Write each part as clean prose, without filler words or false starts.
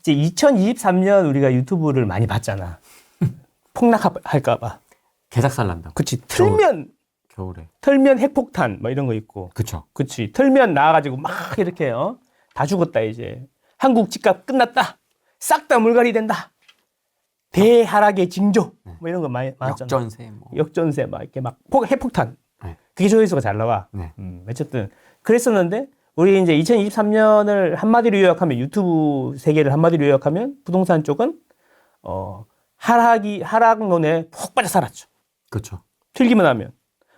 이제 2023년 우리가 유튜브를 많이 봤잖아. 폭락할까봐. 개작살 난다고. 그치. 겨울에. 틀면 핵폭탄, 뭐 이런 거 있고. 그쵸. 그치. 틀면 나와가지고 막 이렇게, 다 죽었다, 이제. 한국 집값 끝났다. 싹 다 물갈이 된다. 대하락의 징조. 뭐 이런 거 많이 많았잖아. 역전세. 뭐. 역전세, 막 이렇게 막 핵폭탄. 네. 그게 조회수가 잘 나와. 네. 어쨌든. 그랬었는데, 우리 이제 2023년을 한마디로 요약하면, 유튜브 세계를 한마디로 요약하면, 부동산 쪽은, 하락론에 푹 빠져 살았죠. 그쵸. 틀기만 하면.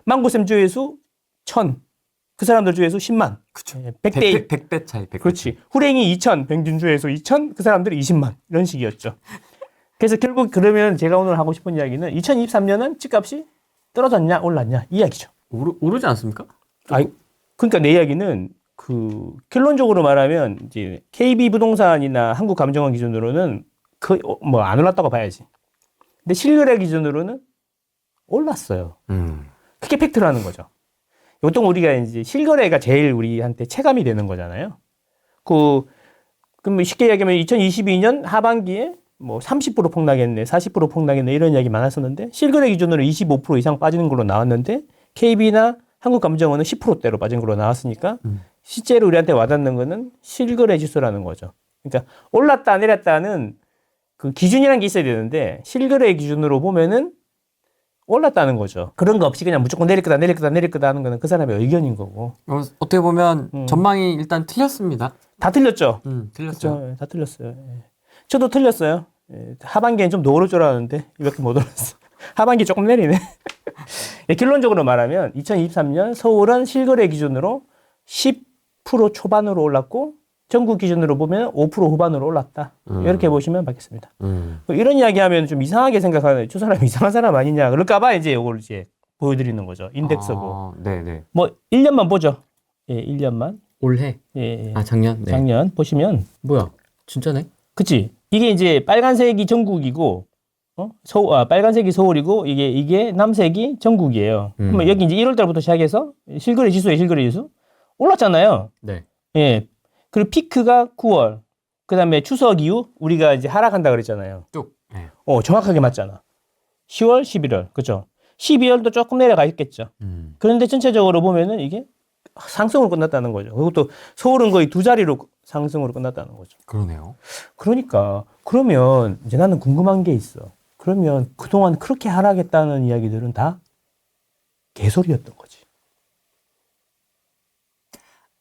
망고쌤 조회수 1000. 그 사람들 조회수 10만. 그쵸. 100대 100배 차이. 100배 그렇지. 후랭이 2000, 평균 조회수 2000, 그 사람들이 20만. 이런 식이었죠. 그래서 결국 그러면 제가 오늘 하고 싶은 이야기는 2023년은 집값이 떨어졌냐, 올랐냐, 이야기죠. 오르지 않습니까? 그러니까 내 이야기는 결론적으로 말하면 이제 KB 부동산이나 한국감정원 기준으로는 안 올랐다고 봐야지. 근데 실거래 기준으로는 올랐어요. 그게 팩트라는 거죠. 보통 우리가 이제 실거래가 제일 우리한테 체감이 되는 거잖아요. 그럼 쉽게 얘기하면 2022년 하반기에 뭐 30% 폭락했네, 40% 폭락했네 이런 이야기 많았었는데 실거래 기준으로 25% 이상 빠지는 걸로 나왔는데 KB나 한국감정원은 10%대로 빠진 걸로 나왔으니까 실제로 우리한테 와닿는 거는 실거래 지수라는 거죠. 그러니까 올랐다 내렸다는 그 기준이라는 게 있어야 되는데 실거래 기준으로 보면은 올랐다는 거죠. 그런 거 없이 그냥 무조건 내릴 거다 하는 거는 그 사람의 의견인 거고. 어떻게 보면 전망이 일단 틀렸습니다. 다 틀렸죠? 틀렸어요. 그렇죠? 다 틀렸어요. 예. 저도 틀렸어요. 예. 하반기엔 좀 더 오를 줄 알았는데 이렇게 못 올랐어. 하반기 조금 내리네. 예, 결론적으로 말하면 2023년 서울은 실거래 기준으로 10% 초반으로 올랐고 전국 기준으로 보면 5% 후반으로 올랐다. 이렇게 보시면 받겠습니다. 이런 이야기 하면 좀 이상하게 생각하는, 저 사람 이상한 사람 아니냐. 그럴까봐 이제 이걸 이제 보여드리는 거죠. 인덱스고. 네네. 뭐, 1년만 보죠. 예, 1년만. 올해? 예. 작년? 네. 작년 보시면. 뭐야? 진짜네? 그치. 이게 이제 빨간색이 전국이고, 빨간색이 서울이고, 이게 남색이 전국이에요. 그러면 여기 이제 1월달부터 시작해서 실거래 지수 올랐잖아요. 네. 예. 그리고 피크가 9월. 그 다음에 추석 이후 우리가 이제 하락한다 그랬잖아요. 쭉. 네. 정확하게 맞잖아. 10월, 11월. 그죠? 12월도 조금 내려가 있겠죠. 그런데 전체적으로 보면은 이게 상승으로 끝났다는 거죠. 그것도 서울은 거의 2자리로 상승으로 끝났다는 거죠. 그러네요. 그러니까, 그러면 이제 나는 궁금한 게 있어. 그러면 그동안 그렇게 하락했다는 이야기들은 다 개소리였던 거지.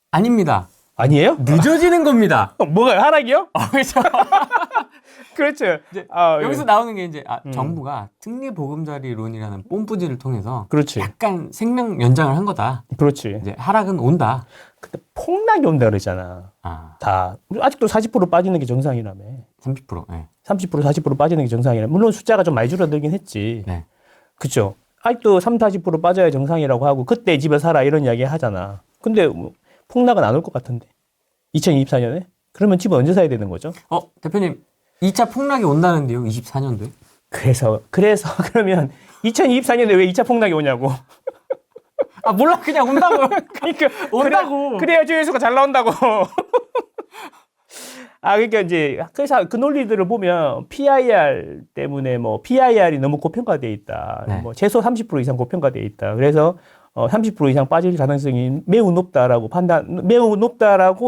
아닙니다. 아니에요? 늦어지는 겁니다. 뭐가요? 하락이요? 그렇죠. 그렇죠. 여기서 나오는 게 이제 정부가 특례보금자리론이라는 뽐뿌지를 통해서 그렇지. 약간 생명 연장을 한 거다. 그렇지. 이제 하락은 온다. 근데 폭락이 온다 그러잖아. 다. 아직도 40% 빠지는 게 정상이라며. 30%. 네. 30%, 40% 빠지는 게 정상이라며. 물론 숫자가 좀 많이 줄어들긴 했지. 네. 그쵸. 아직도 40% 빠져야 정상이라고 하고, 그때 집에 살아 이런 이야기 하잖아. 근데 뭐 폭락은 안 올 것 같은데. 2024년에? 그러면 집은 언제 사야 되는 거죠? 대표님, 2차 폭락이 온다는데요, 24년도에? 그래서 그러면 2024년에 왜 2차 폭락이 오냐고. 몰라, 그냥 온다고. 그러니까 온다고. 그래야 조회수가 잘 나온다고. 그러니까 이제 그래서 그 논리들을 보면 PIR 때문에 PIR이 너무 고평가돼 있다. 네. 최소 30% 이상 고평가돼 있다. 그래서 30% 이상 빠질 가능성이 매우 높다라고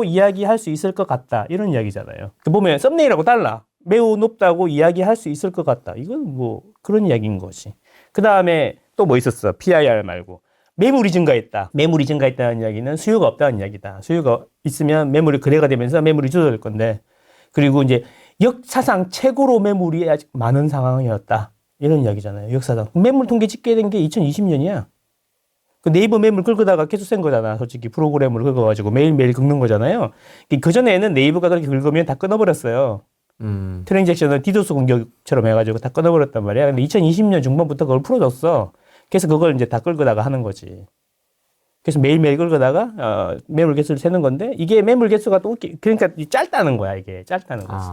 이야기할 수 있을 것 같다. 이런 이야기잖아요. 보면 썸네일하고 달라. 매우 높다고 이야기할 수 있을 것 같다. 이건 뭐 그런 이야기인 거지. 그 다음에 또 뭐 있었어? PIR 말고. 매물이 증가했다. 매물이 증가했다는 이야기는 수요가 없다는 이야기다. 수요가 있으면 매물이 거래가 되면서 매물이 줄어들 건데. 그리고 이제 역사상 최고로 매물이 아직 많은 상황이었다. 이런 이야기잖아요. 역사상. 매물 통계 집계된 게 2020년이야. 그 네이버 매물 긁다가 계속 센 거잖아. 솔직히 프로그램을 긁어가지고 매일매일 긁는 거잖아요. 그전에는 네이버가 그렇게 긁으면 다 끊어버렸어요. 트랜잭션을 디도스 공격처럼 해가지고 다 끊어버렸단 말이야. 근데 2020년 중반부터 그걸 풀어줬어. 그래서 그걸 이제 다 끌다가 하는 거지. 그래서 매일매일 끌다가 매물 개수를 세는 건데 이게 매물 개수가 또 그러니까 짧다는 거야. 이게 짧다는 거지.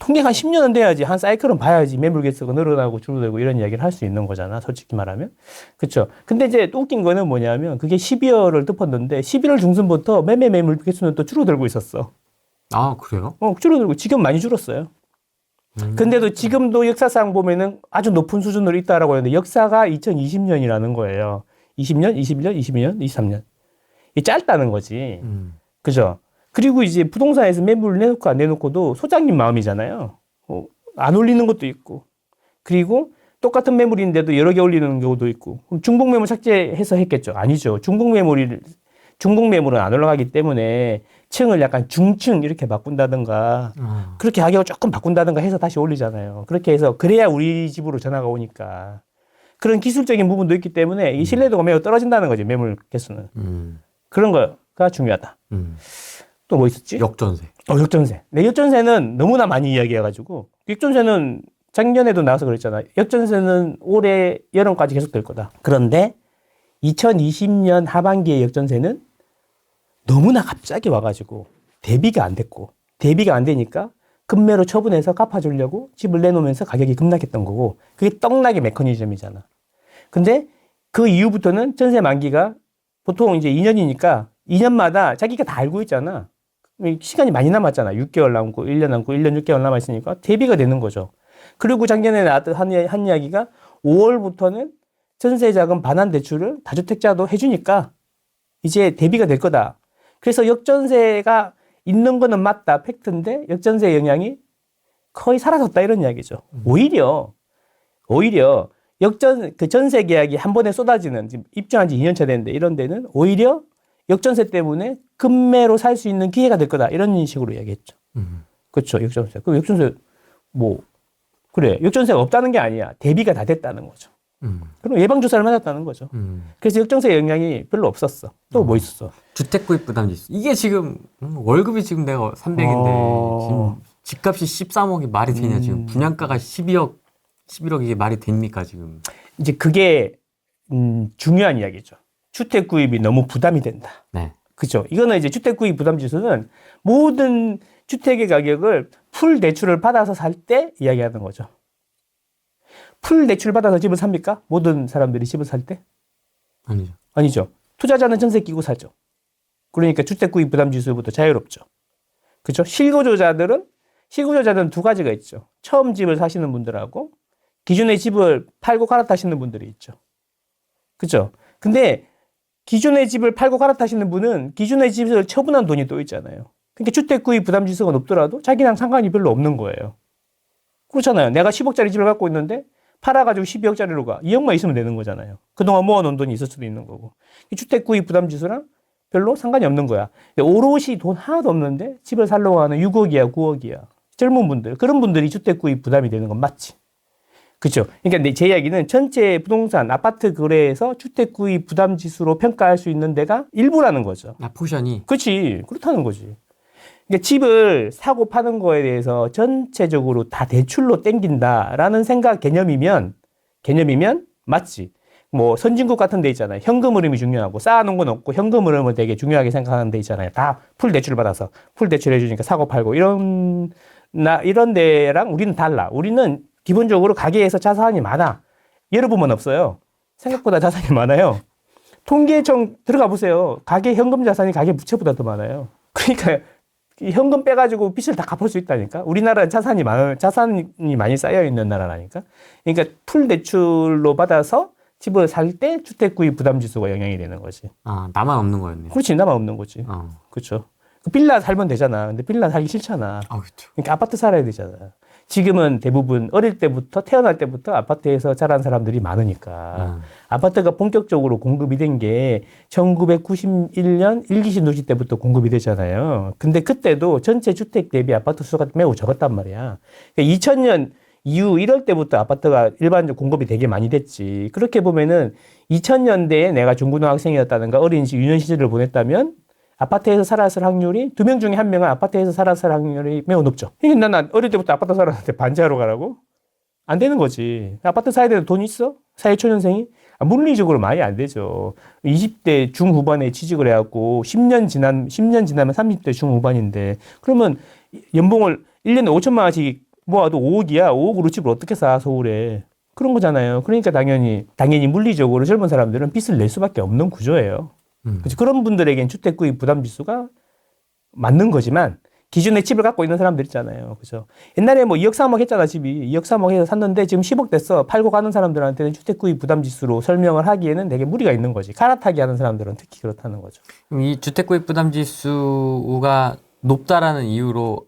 통계가 한 10년은 돼야지 한 사이클은 봐야지 매물 개수가 늘어나고 줄어들고 이런 이야기를 할 수 있는 거잖아. 솔직히 말하면. 그렇죠. 근데 이제 또 웃긴 거는 뭐냐면 그게 12월을 덮었는데 11월 중순부터 매물 개수는 또 줄어들고 있었어. 아, 그래요? 줄어들고 지금 많이 줄었어요. 근데도 지금도 역사상 보면은 아주 높은 수준으로 있다라고 하는데 역사가 2020년이라는 거예요. 20년, 21년, 22년, 23년. 이 짧다는 거지. 그죠? 그리고 이제 부동산에서 매물을 내놓고 안 내놓고도 소장님 마음이잖아요. 안 올리는 것도 있고. 그리고 똑같은 매물인데도 여러 개 올리는 경우도 있고. 그럼 중복 매물 삭제해서 했겠죠? 아니죠. 중복 매물은 안 올라가기 때문에 층을 약간 중층 이렇게 바꾼다든가 그렇게 가격을 조금 바꾼다든가 해서 다시 올리잖아요. 그렇게 해서 그래야 우리 집으로 전화가 오니까. 그런 기술적인 부분도 있기 때문에 이 신뢰도가 매우 떨어진다는 거지, 매물 개수는. 그런 거가 중요하다. 또 뭐 있었지? 역전세. 역전세. 네, 역전세는 너무나 많이 이야기해가지고 역전세는 작년에도 나와서 그랬잖아. 역전세는 올해 여름까지 계속될 거다. 그런데 2020년 하반기의 역전세는 너무나 갑자기 와가지고 대비가 안 됐고 대비가 안 되니까 급매로 처분해서 갚아주려고 집을 내놓으면서 가격이 급락했던 거고 그게 떡락의 메커니즘이잖아. 근데 그 이후부터는 전세 만기가 보통 이제 2년이니까 2년마다 자기가 다 알고 있잖아. 시간이 많이 남았잖아. 6개월 남고 1년 남고 1년 6개월 남았으니까 대비가 되는 거죠. 그리고 작년에 나왔던 한 이야기가 5월부터는 전세자금 반환 대출을 다주택자도 해주니까 이제 대비가 될 거다. 그래서 역전세가 있는 거는 맞다. 팩트인데 역전세 영향이 거의 사라졌다 이런 이야기죠. 오히려 그 전세 계약이 한 번에 쏟아지는 지금 입주한 지 2년 차 됐는데 이런 데는 오히려 역전세 때문에 급매로 살 수 있는 기회가 될 거다 이런 식으로 이야기했죠. 그렇죠. 역전세. 그럼 역전세 그래 역전세가 없다는 게 아니야. 대비가 다 됐다는 거죠. 그럼 예방주사를 맞았다는 거죠. 그래서 역전세 영향이 별로 없었어. 또 뭐 있었어? 주택 구입 부담 지수. 이게 지금 월급이 지금 내가 300인데 지금 집값이 13억이 말이 되냐 지금 분양가가 11억 이게 말이 됩니까 지금? 이제 그게 중요한 이야기죠. 주택 구입이 너무 부담이 된다. 네. 그죠? 이거는 이제 주택 구입 부담 지수는 모든 주택의 가격을 풀 대출을 받아서 살 때 이야기하는 거죠. 풀 대출 받아서 집을 삽니까? 모든 사람들이 집을 살 때? 아니죠. 아니죠. 투자자는 전세 끼고 사죠. 그러니까 주택 구입 부담 지수부터 자유롭죠. 그렇죠? 실거주자들은 두 가지가 있죠. 처음 집을 사시는 분들하고 기존의 집을 팔고 갈아타시는 분들이 있죠. 그렇죠? 근데 기존의 집을 팔고 갈아타시는 분은 기존의 집을 처분한 돈이 또 있잖아요. 그러니까 주택 구입 부담 지수가 높더라도 자기랑 상관이 별로 없는 거예요. 그렇잖아요. 내가 10억짜리 집을 갖고 있는데 팔아가지고 12억짜리로 가. 2억만 있으면 되는 거잖아요. 그동안 모아놓은 돈이 있을 수도 있는 거고. 주택 구입 부담 지수랑 별로 상관이 없는 거야. 오롯이 돈 하나도 없는데 집을 살려고 하는 6억이야, 9억이야. 젊은 분들, 그런 분들이 주택 구입 부담이 되는 건 맞지. 그렇죠. 그러니까 제 이야기는 전체 부동산 아파트 거래에서 주택 구입 부담 지수로 평가할 수 있는 데가 일부라는 거죠. 아, 포션이. 그렇지. 그렇다는 거지. 그러니까 집을 사고 파는 거에 대해서 전체적으로 다 대출로 땡긴다라는 개념이면 맞지. 뭐 선진국 같은 데 있잖아요. 현금 흐름이 중요하고 쌓아놓은 건 없고 현금 흐름을 되게 중요하게 생각하는 데 있잖아요. 다 풀 대출을 받아서 풀 대출 해주니까 사고 팔고 이런 데랑 우리는 달라. 우리는 기본적으로 가계에서 자산이 많아. 여러분만 없어요. 생각보다 자산이 많아요. 통계청 들어가 보세요. 가계 현금 자산이 가계 부채보다 더 많아요. 그러니까 현금 빼가지고 빚을 다 갚을 수 있다니까. 우리나라는 자산이 많이 쌓여 있는 나라라니까. 그러니까 풀 대출로 받아서 집을 살 때 주택 구입 부담 지수가 영향이 되는 거지. 아, 나만 없는 거였네. 그렇지, 나만 없는 거지. 그렇죠. 빌라 살면 되잖아. 근데 빌라 살기 싫잖아. 아, 그렇죠. 그러니까 아파트 살아야 되잖아. 지금은 대부분 태어날 때부터 아파트에서 자란 사람들이 많으니까 아파트가 본격적으로 공급이 된 게 1991년 1기 신도시 때부터 공급이 되잖아요. 근데 그때도 전체 주택 대비 아파트 수가 매우 적었단 말이야. 그러니까 2000년 이후 이럴 때부터 아파트가 일반적으로 공급이 되게 많이 됐지. 그렇게 보면은 2000년대에 내가 중고등학생이었다든가 어린 유년 시절을 보냈다면 아파트에서 살았을 확률이 2명 중에 1명은 아파트에서 살았을 확률이 매우 높죠. 그러니까 난 어릴 때부터 아파트 살았는데 반지하러 가라고? 안 되는 거지. 아파트 사야 되는 돈 있어? 사회초년생이? 물리적으로 많이 안 되죠. 20대 중후반에 취직을 해갖고 10년 지나면 30대 중후반인데 그러면 연봉을 1년에 5천만 원씩 모아도 5억이야. 5억으로 집을 어떻게 사, 서울에. 그런 거잖아요. 그러니까 당연히 물리적으로 젊은 사람들은 빚을 낼 수밖에 없는 구조예요. 그런 분들에겐 주택 구입 부담 지수가 맞는 거지만 기존에 집을 갖고 있는 사람들 있잖아요. 그죠? 옛날에 뭐 2억 3억 했잖아, 집이. 2억 3억 해서 샀는데 지금 10억 됐어. 팔고 가는 사람들한테는 주택구입 부담지수로 설명을 하기에는 되게 무리가 있는 거지. 갈아타기 하는 사람들은 특히 그렇다는 거죠. 그럼 이 주택구입 부담 지수가 높다라는 이유로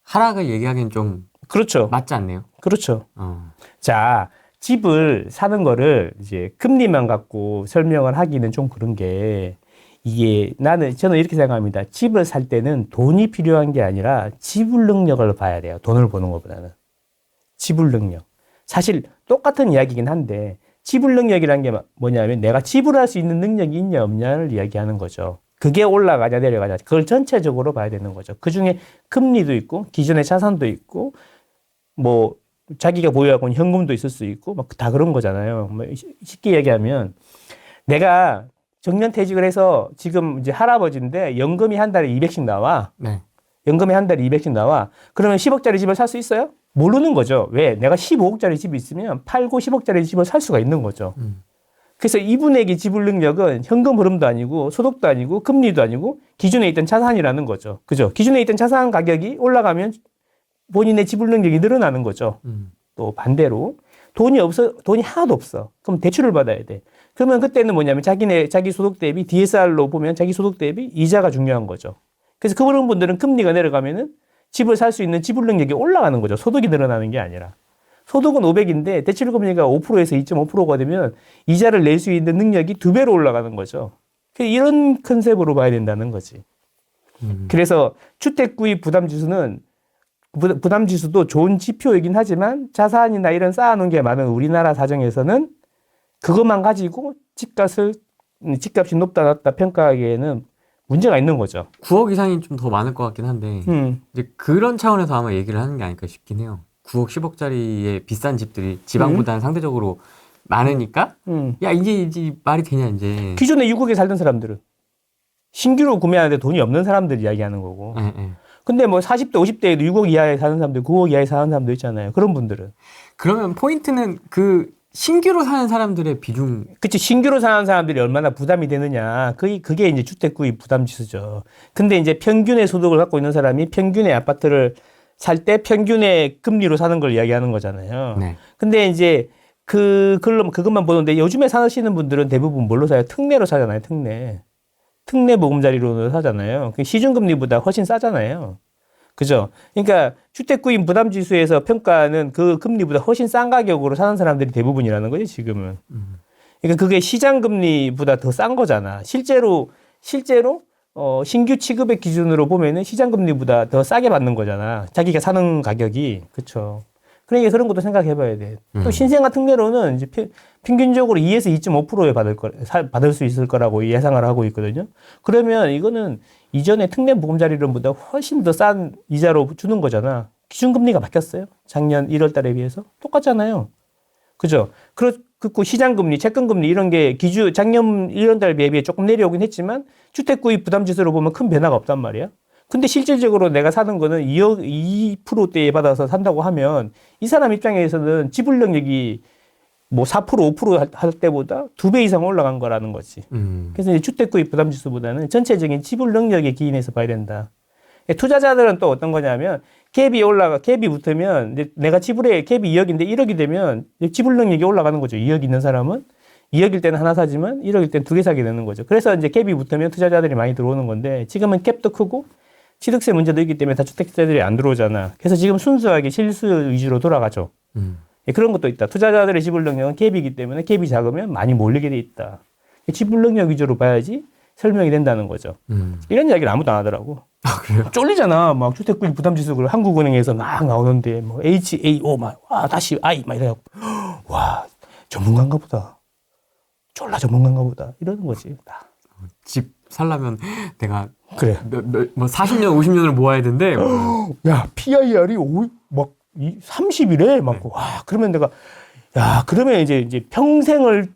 하락을 얘기하기는 좀 그렇죠. 맞지 않네요. 그렇죠. 어. 자, 집을 사는 거를 이제 금리만 갖고 설명을 하기는 좀 그런 게 이게 저는 이렇게 생각합니다. 집을 살 때는 돈이 필요한 게 아니라 지불 능력을 봐야 돼요. 돈을 버는 것보다는. 지불 능력. 사실 똑같은 이야기긴 한데 지불 능력이란 게 뭐냐면 내가 지불할 수 있는 능력이 있냐 없냐를 이야기하는 거죠. 그게 올라가냐 내려가냐 그걸 전체적으로 봐야 되는 거죠. 그중에 금리도 있고 기존의 자산도 있고 뭐 자기가 보유하고 있는 현금도 있을 수 있고 막 다 그런 거잖아요. 뭐 쉽게 얘기하면 내가 정년퇴직을 해서 지금 이제 할아버지인데 연금이 한 달에 200씩 나와. 네. 연금이 한 달에 200씩 나와. 그러면 10억짜리 집을 살 수 있어요? 모르는 거죠. 왜? 내가 15억짜리 집이 있으면 팔고 10억짜리 집을 살 수가 있는 거죠. 그래서 이분에게 지불 능력은 현금 흐름도 아니고 소득도 아니고 금리도 아니고 기존에 있던 자산이라는 거죠. 그죠? 기존에 있던 자산 가격이 올라가면 본인의 지불 능력이 늘어나는 거죠. 또 반대로 돈이 하나도 없어. 그럼 대출을 받아야 돼. 그러면 그때는 뭐냐면 자기 소득 대비 DSR로 보면 자기 소득 대비 이자가 중요한 거죠. 그래서 그런 분들은 금리가 내려가면은 집을 살 수 있는 지불 능력이 올라가는 거죠. 소득이 늘어나는 게 아니라. 소득은 500인데 대출 금리가 5%에서 2.5%가 되면 이자를 낼 수 있는 능력이 2배로 올라가는 거죠. 이런 컨셉으로 봐야 된다는 거지. 그래서 주택 구입 부담 지수는 부담 지수도 좋은 지표이긴 하지만 자산이나 이런 쌓아놓은 게 많은 우리나라 사정에서는 그것만 가지고 집값이 높다 낮다 평가하기에는 문제가 있는 거죠. 9억 이상이 좀 더 많을 것 같긴 한데 이제 그런 차원에서 아마 얘기를 하는 게 아닐까 싶긴 해요. 9억 10억짜리의 비싼 집들이 지방보다는 상대적으로 많으니까 야 이제 말이 되냐 이제. 기존에 6억에 살던 사람들은 신규로 구매하는데 돈이 없는 사람들 이야기하는 거고. 네. 근데 뭐 40대 50대에도 6억 이하에 사는 사람들 9억 이하에 사는 사람들 있잖아요. 그런 분들은. 그러면 포인트는 그 신규로 사는 사람들의 비중. 그치. 신규로 사는 사람들이 얼마나 부담이 되느냐. 그게 이제 주택구입 부담 지수죠. 근데 이제 평균의 소득을 갖고 있는 사람이 평균의 아파트를 살 때 평균의 금리로 사는 걸 이야기하는 거잖아요. 네. 근데 이제 그것만 보는데 요즘에 사시는 분들은 대부분 뭘로 사요? 특례로 사잖아요. 특례 보금자리로 사잖아요. 시중금리보다 훨씬 싸잖아요. 그죠? 그러니까 주택구입 부담지수에서 평가는 그 금리보다 훨씬 싼 가격으로 사는 사람들이 대부분이라는 거죠, 지금은. 그러니까 그게 시장금리보다 더 싼 거잖아. 실제로 신규 취급의 기준으로 보면은 시장금리보다 더 싸게 받는 거잖아. 자기가 사는 가격이. 그쵸. 그러니까 그런 것도 생각해 봐야 돼. 또 신생아 특례로는 이제 평균적으로 2에서 2.5%에 받을 수 있을 거라고 예상을 하고 있거든요. 그러면 이거는 이전에 특례 보금자리론보다 훨씬 더 싼 이자로 주는 거잖아. 기준금리가 바뀌었어요. 작년 1월 달에 비해서. 똑같잖아요. 그죠? 그리고 시장금리, 채권금리 이런 게 작년 1월 달에 비해 조금 내려오긴 했지만 주택구입 부담지수로 보면 큰 변화가 없단 말이야. 근데 실질적으로 내가 사는 거는 2%대에 받아서 산다고 하면 이 사람 입장에서는 지불 능력이 뭐 4%, 5%할 때보다 2배 이상 올라간 거라는 거지. 그래서 이제 주택구입 부담지수보다는 전체적인 지불 능력에 기인해서 봐야 된다. 투자자들은 또 어떤 거냐면 갭이 붙으면 이제 내가 갭이 2억인데 1억이 되면 지불 능력이 올라가는 거죠. 2억 있는 사람은 2억일 때는 하나 사지만 1억일 때는 2개 사게 되는 거죠. 그래서 이제 갭이 붙으면 투자자들이 많이 들어오는 건데 지금은 갭도 크고 취득세 문제도 있기 때문에 다주택자들이 안 들어오잖아. 그래서 지금 순수하게 실수 위주로 돌아가죠. 그런 것도 있다. 투자자들의 지불 능력은 갭이기 때문에 갭이 작으면 많이 몰리게 돼 있다. 지불 능력 위주로 봐야지 설명이 된다는 거죠. 이런 이야기를 아무도 안 하더라고. 아, 그래요? 쫄리잖아. 막 주택구입 부담지수를 한국은행에서 막 나오는데 뭐 HAO 다시 I 막 이래갖고 와 전문가인가 보다. 졸라 전문가인가 보다. 이러는 거지. 집 살려면 내가 그래. 뭐 40년, 50년을 모아야 된대. 야, PIR이 30이래. 막, 와, 그러면 그러면 이제 평생을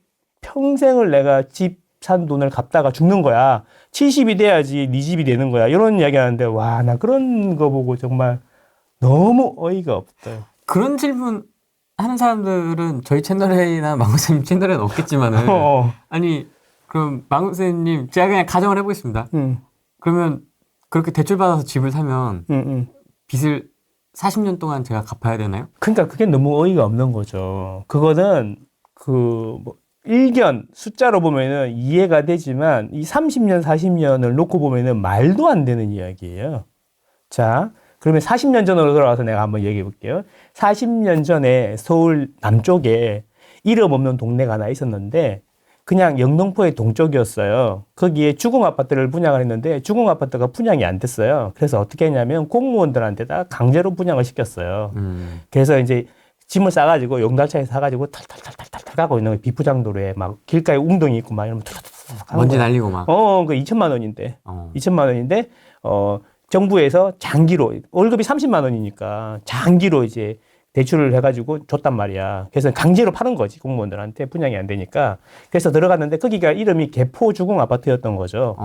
내가 집 산 돈을 갚다가 죽는 거야. 70이 돼야지 네 집이 되는 거야. 이런 이야기 하는데, 와, 나 그런 거 보고 정말 너무 어이가 없다. 그런 질문 하는 사람들은 저희 채널이나 망고쌤 채널에는 없겠지만은, 아니, 그럼 망고쌤님, 제가 그냥 가정을 해보겠습니다. 그러면 그렇게 대출받아서 집을 사면 빚을 40년 동안 제가 갚아야 되나요? 그러니까 그게 너무 어이가 없는 거죠. 그거는 뭐 일견 숫자로 보면은 이해가 되지만 이 30년, 40년을 놓고 보면은 말도 안 되는 이야기예요. 자, 그러면 40년 전으로 돌아가서 내가 한번 얘기해 볼게요. 40년 전에 서울 남쪽에 이름 없는 동네가 하나 있었는데 그냥 영등포의 동쪽이었어요. 거기에 주공아파트를 분양을 했는데 주공아파트가 분양이 안 됐어요. 그래서 어떻게 했냐면 공무원들한테다 강제로 분양을 시켰어요. 그래서 이제 짐을 싸가지고 용달차에 사가지고 탈탈탈탈탈 가고 있는 비포장도로에 막 길가에 웅덩이 있고 막 이러면 툭툭툭 먼지 날리고 막. 그 2천만 원인데. 2천만 원인데, 정부에서 장기로, 월급이 30만 원이니까 장기로 이제 대출을 해가지고 줬단 말이야. 그래서 강제로 파는 거지, 공무원들한테 분양이 안 되니까. 그래서 들어갔는데 거기가 이름이 개포주공 아파트였던 거죠.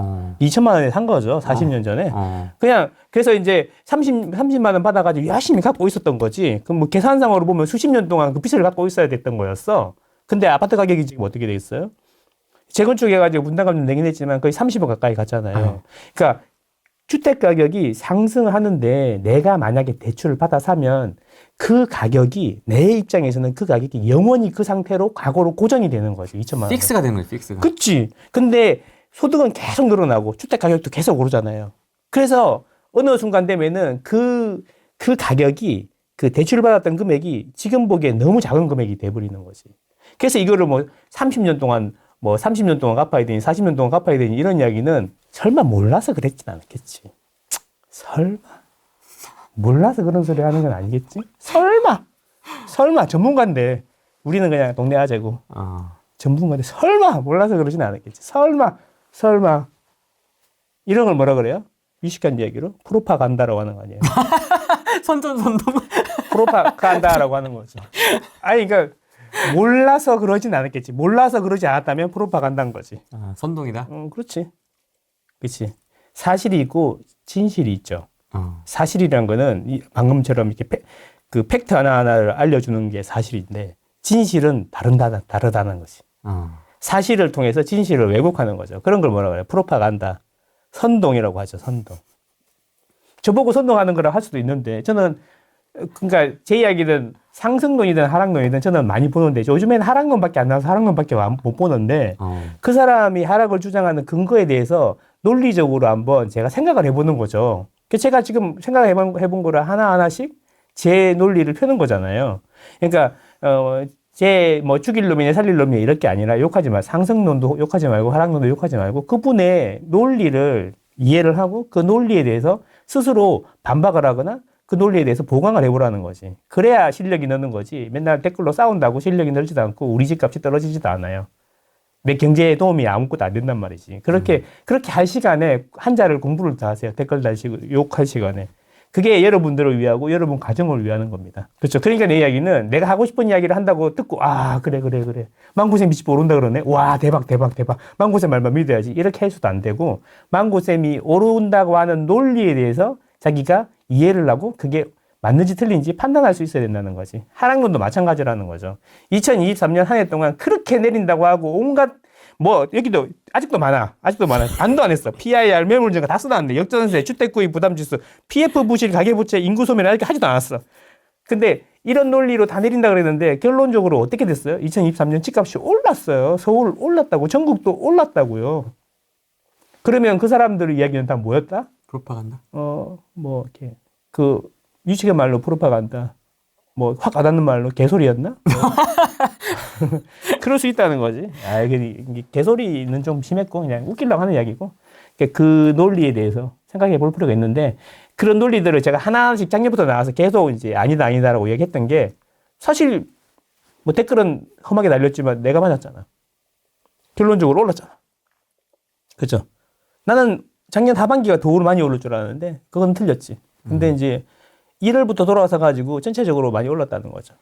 2천만 원에 산 거죠, 40년 전에. 그냥, 그래서 이제 30만 원 받아가지고 열심히 갖고 있었던 거지. 그럼 뭐 계산상으로 보면 수십 년 동안 그 빚을 갖고 있어야 됐던 거였어. 근데 아파트 가격이 지금 어떻게 돼 있어요? 재건축해가지고 분담금 좀 내긴 했지만 거의 30억 가까이 갔잖아요. 그러니까 주택 가격이 상승을 하는데 내가 만약에 대출을 받아 사면 그 가격이 내 입장에서는 그 가격이 영원히 그 상태로 과거로 고정이 되는 거죠. 2천만 원. 픽스가 되는 거예요, 픽스가. 그치. 근데 소득은 계속 늘어나고 주택 가격도 계속 오르잖아요. 그래서 어느 순간 되면은 그 가격이 그 대출을 받았던 금액이 지금 보기에 너무 작은 금액이 돼버리는 거지. 그래서 이거를 뭐 30년 동안 뭐 30년 동안 갚아야 되니 40년 동안 갚아야 되니 이런 이야기는 설마 몰라서 그랬진 않겠지. 설마. 몰라서 그런 소리 하는 건 아니겠지? 설마 전문가인데 우리는 그냥 동네 아재고 전문가인데 설마 몰라서 그러진 않았겠지. 설마 이런 걸 뭐라 그래요? 유식한 이야기로 프로파간다라고 하는 거 아니에요? 선전. 프로파간다라고 하는 거죠. 아니 그러니까 몰라서 그러진 않았겠지. 몰라서 그러지 않았다면 프로파간다인 거지. 선동이다? 그렇지. 사실이 있고 진실이 있죠. 사실이란 거는 방금처럼 이렇게 그 팩트 하나하나를 알려주는 게 사실인데 진실은 다르다는 거지. 사실을 통해서 진실을 왜곡하는 거죠. 그런 걸 뭐라고 그래요? 프로파간다. 선동이라고 하죠. 선동. 저보고 선동하는 거라 할 수도 있는데 저는 그러니까 제 이야기는 상승론이든 하락론이든 저는 많이 보는데 요즘에는 하락론밖에 안 나와서 하락론밖에 못 보는데 그 사람이 하락을 주장하는 근거에 대해서 논리적으로 한번 제가 생각을 해보는 거죠. 제가 지금 생각해본 거를 하나하나씩 제 논리를 펴는 거잖아요. 그러니까 제 뭐 죽일 놈이냐 살릴 놈이냐 이럴 게 아니라 욕하지 마. 상승론도 욕하지 말고 하락론도 욕하지 말고 그분의 논리를 이해를 하고 그 논리에 대해서 스스로 반박을 하거나 그 논리에 대해서 보강을 해보라는 거지. 그래야 실력이 느는 거지. 맨날 댓글로 싸운다고 실력이 늘지도 않고 우리 집값이 떨어지지도 않아요. 내 경제에 도움이 아무것도 안 된단 말이지. 그렇게 할 시간에 한자를 공부를 다 하세요. 댓글 달시고 욕할 시간에. 그게 여러분들을 위하고 여러분 가정을 위하는 겁니다. 그렇죠. 그러니까 내 이야기는 내가 하고 싶은 이야기를 한다고 듣고 그래. 망고쌤 미치고 오른다 그러네. 와 대박. 망고쌤 말만 믿어야지. 이렇게 해서도 안 되고 망고쌤이 오른다고 하는 논리에 대해서 자기가 이해를 하고 그게 맞는지 틀린지 판단할 수 있어야 된다는 거지. 하락론도 마찬가지라는 거죠. 2023년 한 해 동안 그렇게 내린다고 하고 온갖 여기도 아직도 많아. 반도 안 했어. PIR 매물증가 다 써놨는데 역전세, 주택구입 부담지수, PF 부실, 가계부채, 인구 소멸 이렇게 하지도 않았어. 근데 이런 논리로 다 내린다 그랬는데 결론적으로 어떻게 됐어요? 2023년 집값이 올랐어요. 서울 올랐다고, 전국도 올랐다고요. 그러면 그 사람들의 이야기는 다 뭐였다? 프로파간다? 이렇게 유식의 말로 프로파간다. 확 와닿는 말로 개소리였나? 그럴 수 있다는 거지. 개소리는 좀 심했고, 그냥 웃기려고 하는 이야기고. 그 논리에 대해서 생각해 볼 필요가 있는데, 그런 논리들을 제가 하나씩 작년부터 나와서 계속 이제 아니다라고 얘기했던 게, 사실, 댓글은 험하게 날렸지만 내가 맞았잖아. 결론적으로 올랐잖아. 그죠? 나는 작년 하반기가 더 많이 오를 줄 알았는데, 그건 틀렸지. 근데 이제 1월부터 돌아와서 가지고 전체적으로 많이 올랐다는 거죠.